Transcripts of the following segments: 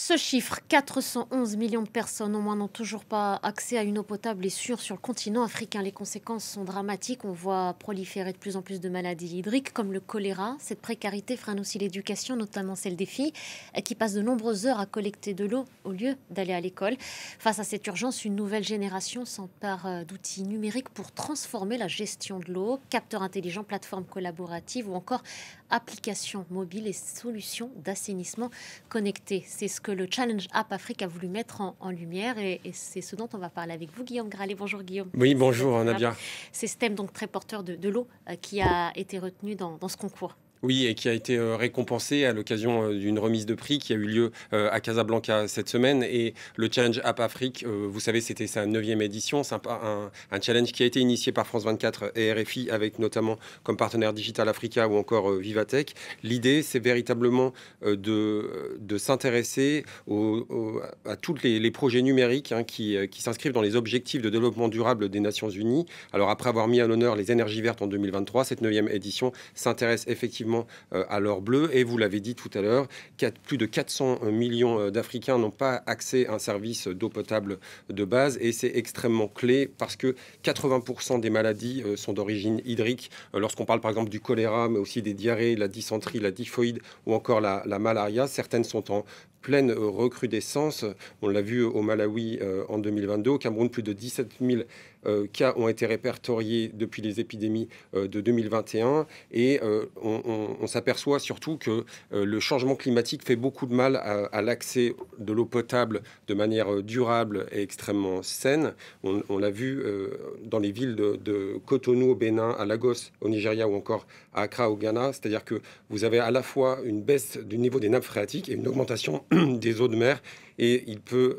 Ce chiffre, 411 millions de personnes au moins n'ont toujours pas accès à une eau potable et sûre sur le continent africain. Les conséquences sont dramatiques. On voit proliférer de plus en plus de maladies hydriques comme le choléra. Cette précarité freine aussi l'éducation, notamment celle des filles, qui passent de nombreuses heures à collecter de l'eau au lieu d'aller à l'école. Face à cette urgence, une nouvelle génération s'empare d'outils numériques pour transformer la gestion de l'eau. Capteurs intelligents, plateformes collaboratives ou encore applications mobiles et solutions d'assainissement connecté. C'est ce que le Challenge App Afrique a voulu mettre en lumière et c'est ce dont on va parler avec vous, Guillaume Gralet. Bonjour Guillaume. Oui, bonjour Nadia. C'est ce thème donc très porteur de l'eau qui a été retenu dans ce concours. Oui, et qui a été récompensé à l'occasion d'une remise de prix qui a eu lieu à Casablanca cette semaine. Et le Challenge App Afrique, vous savez, c'était sa 9e édition. C'est un challenge qui a été initié par France 24 et RFI, avec notamment comme partenaire Digital Africa ou encore Vivatech. L'idée, c'est véritablement de s'intéresser à tous les projets numériques qui s'inscrivent dans les objectifs de développement durable des Nations Unies. Alors, après avoir mis à l'honneur les énergies vertes en 2023, cette 9e édition s'intéresse effectivement à l'or bleu. Et vous l'avez dit tout à l'heure, plus de 400 millions d'Africains n'ont pas accès à un service d'eau potable de base. Et c'est extrêmement clé parce que 80% des maladies sont d'origine hydrique. Lorsqu'on parle par exemple du choléra, mais aussi des diarrhées, la dysenterie, la typhoïde ou encore la malaria, certaines sont en pleine recrudescence. On l'a vu au Malawi en 2022. Au Cameroun, plus de 17 000 cas ont été répertoriés depuis les épidémies de 2021. Et on s'aperçoit surtout que le changement climatique fait beaucoup de mal à l'accès de l'eau potable de manière durable et extrêmement saine. On l'a vu dans les villes de Cotonou au Bénin, à Lagos au Nigeria ou encore à Accra au Ghana. C'est-à-dire que vous avez à la fois une baisse du niveau des nappes phréatiques et une augmentation des eaux de mer. Et il peut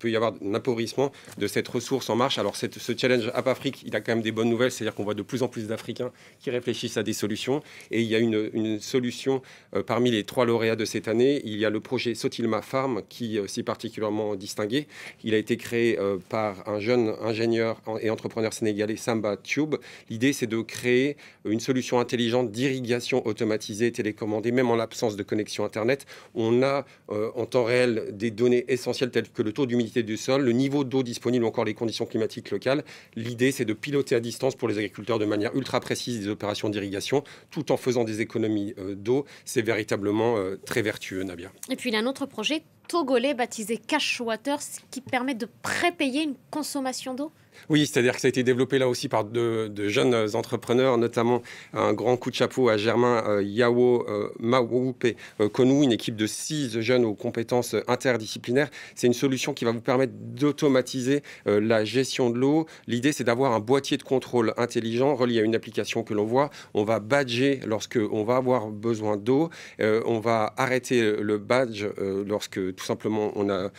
y avoir un appauvrissement de cette ressource en marche. Alors ce Challenge App Afrique, il a quand même des bonnes nouvelles, c'est-à-dire qu'on voit de plus en plus d'Africains qui réfléchissent à des solutions. Et il y a une solution parmi les 3 lauréats de cette année. Il y a le projet Sotilma Farm qui est aussi particulièrement distingué. Il a été créé par un jeune ingénieur et entrepreneur sénégalais, Samba Tube. L'idée, c'est de créer une solution intelligente d'irrigation automatisée, télécommandée, même en l'absence de connexion Internet. On a en temps réel des données essentielles telles que le taux d'humidité du sol, le niveau d'eau disponible ou encore les conditions climatiques locales. L'idée, c'est de piloter à distance pour les agriculteurs de manière ultra précise des opérations d'irrigation tout en faisant des économies d'eau. C'est véritablement très vertueux, Nabia. Et puis il y a un autre projet togolais baptisé Cash Water qui permet de prépayer une consommation d'eau. Oui, c'est-à-dire que ça a été développé là aussi par de jeunes entrepreneurs, notamment un grand coup de chapeau à Germain Yao Mawoupe Konou, une équipe de 6 jeunes aux compétences interdisciplinaires. C'est une solution qui va vous permettre d'automatiser la gestion de l'eau. L'idée, c'est d'avoir un boîtier de contrôle intelligent relié à une application que l'on voit. On va badger lorsque on va avoir besoin d'eau. On va arrêter le badge lorsque tout simplement on a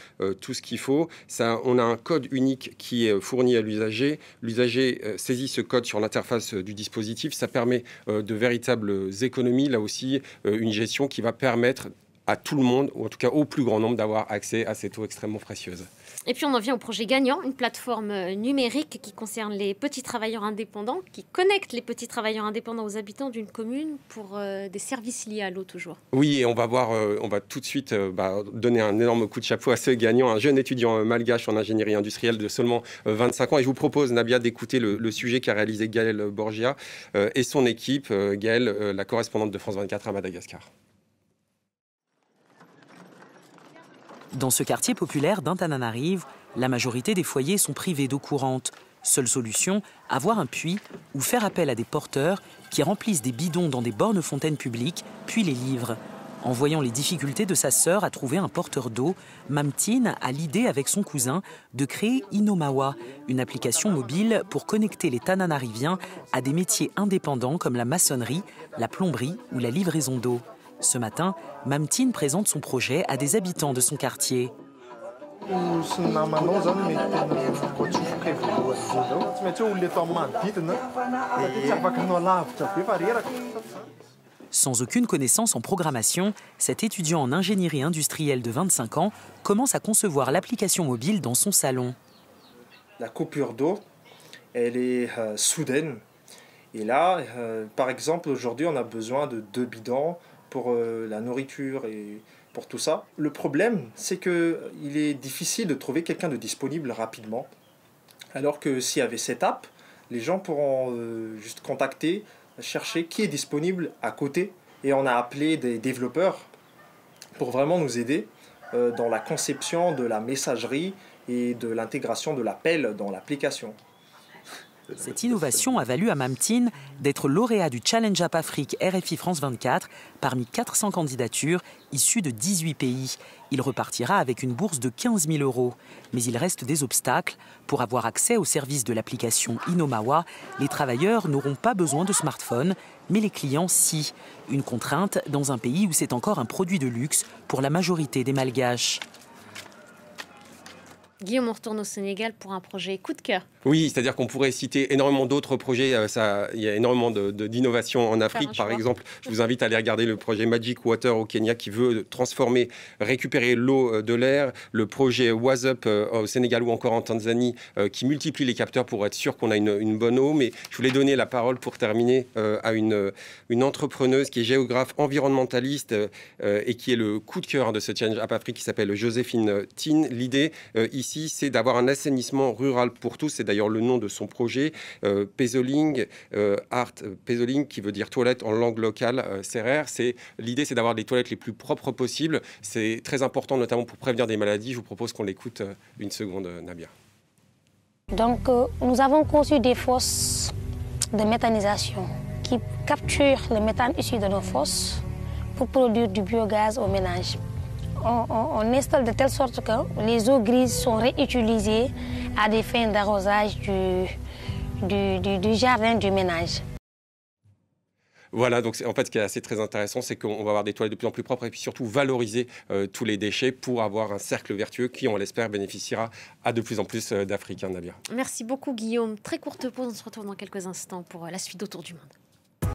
tout ce qu'il faut. On a un code unique qui est fourni à l'usager. L'usager saisit ce code sur l'interface du dispositif. Ça permet de véritables économies. Là aussi, une gestion qui va permettre à tout le monde, ou en tout cas au plus grand nombre, d'avoir accès à cette eau extrêmement précieuse. Et puis on en vient au projet gagnant, une plateforme numérique qui concerne les petits travailleurs indépendants, qui connecte les petits travailleurs indépendants aux habitants d'une commune pour des services liés à l'eau toujours. Oui, et on va tout de suite donner un énorme coup de chapeau à ce gagnant, un jeune étudiant malgache en ingénierie industrielle de seulement 25 ans. Et je vous propose, Nabia, d'écouter le sujet qu'a réalisé Gaël Borgia et son équipe. Gaël, la correspondante de France 24 à Madagascar. Dans ce quartier populaire d'Antananarive, la majorité des foyers sont privés d'eau courante. Seule solution, avoir un puits ou faire appel à des porteurs qui remplissent des bidons dans des bornes fontaines publiques, puis les livrent. En voyant les difficultés de sa sœur à trouver un porteur d'eau, Mamtine a l'idée avec son cousin de créer Inomawa, une application mobile pour connecter les Tananariviens à des métiers indépendants comme la maçonnerie, la plomberie ou la livraison d'eau. Ce matin, Mamtine présente son projet à des habitants de son quartier. Sans aucune connaissance en programmation, cet étudiant en ingénierie industrielle de 25 ans commence à concevoir l'application mobile dans son salon. La coupure d'eau, elle est soudaine. Et là, par exemple, aujourd'hui, on a besoin de 2 bidons pour la nourriture et pour tout ça. Le problème, c'est qu'il est difficile de trouver quelqu'un de disponible rapidement. Alors que s'il y avait cette app, les gens pourront juste contacter, chercher qui est disponible à côté. Et on a appelé des développeurs pour vraiment nous aider dans la conception de la messagerie et de l'intégration de l'appel dans l'application. Cette innovation a valu à Mamtine d'être lauréat du Challenge App Afrique RFI France 24 parmi 400 candidatures issues de 18 pays. Il repartira avec une bourse de 15 000 €. Mais il reste des obstacles. Pour avoir accès au service de l'application Inomawa, les travailleurs n'auront pas besoin de smartphone, mais les clients si. Une contrainte dans un pays où c'est encore un produit de luxe pour la majorité des Malgaches. Guillaume, on retourne au Sénégal pour un projet coup de cœur. Oui, c'est-à-dire qu'on pourrait citer énormément d'autres projets. Il y a énormément d'innovations en Afrique. Par exemple, je vous invite à aller regarder le projet Magic Water au Kenya qui veut transformer, récupérer l'eau de l'air. Le projet WasUp au Sénégal ou encore en Tanzanie qui multiplie les capteurs pour être sûr qu'on a une bonne eau. Mais je voulais donner la parole pour terminer à une entrepreneuse qui est géographe environnementaliste et qui est le coup de cœur de ce Challenge App Afrique qui s'appelle Joséphine Tin. L'idée ici, c'est d'avoir un assainissement rural pour tous. C'est d'ailleurs le nom de son projet, Pezoling, Art Pezoling, qui veut dire toilette en langue locale, Serer. L'idée, c'est d'avoir des toilettes les plus propres possibles. C'est très important, notamment pour prévenir des maladies. Je vous propose qu'on l'écoute une seconde, Nabia. Donc, nous avons conçu des fosses de méthanisation qui capturent le méthane issu de nos fosses pour produire du biogaz au ménage. On installe de telle sorte que les eaux grises sont réutilisées à des fins d'arrosage du jardin du ménage. Voilà, donc en fait, ce qui est assez très intéressant, c'est qu'on va avoir des toilettes de plus en plus propres et puis surtout valoriser tous les déchets pour avoir un cercle vertueux qui, on l'espère, bénéficiera à de plus en plus d'Africains, Nabia. Merci beaucoup, Guillaume. Très courte pause, on se retrouve dans quelques instants pour la suite d'Autour du monde.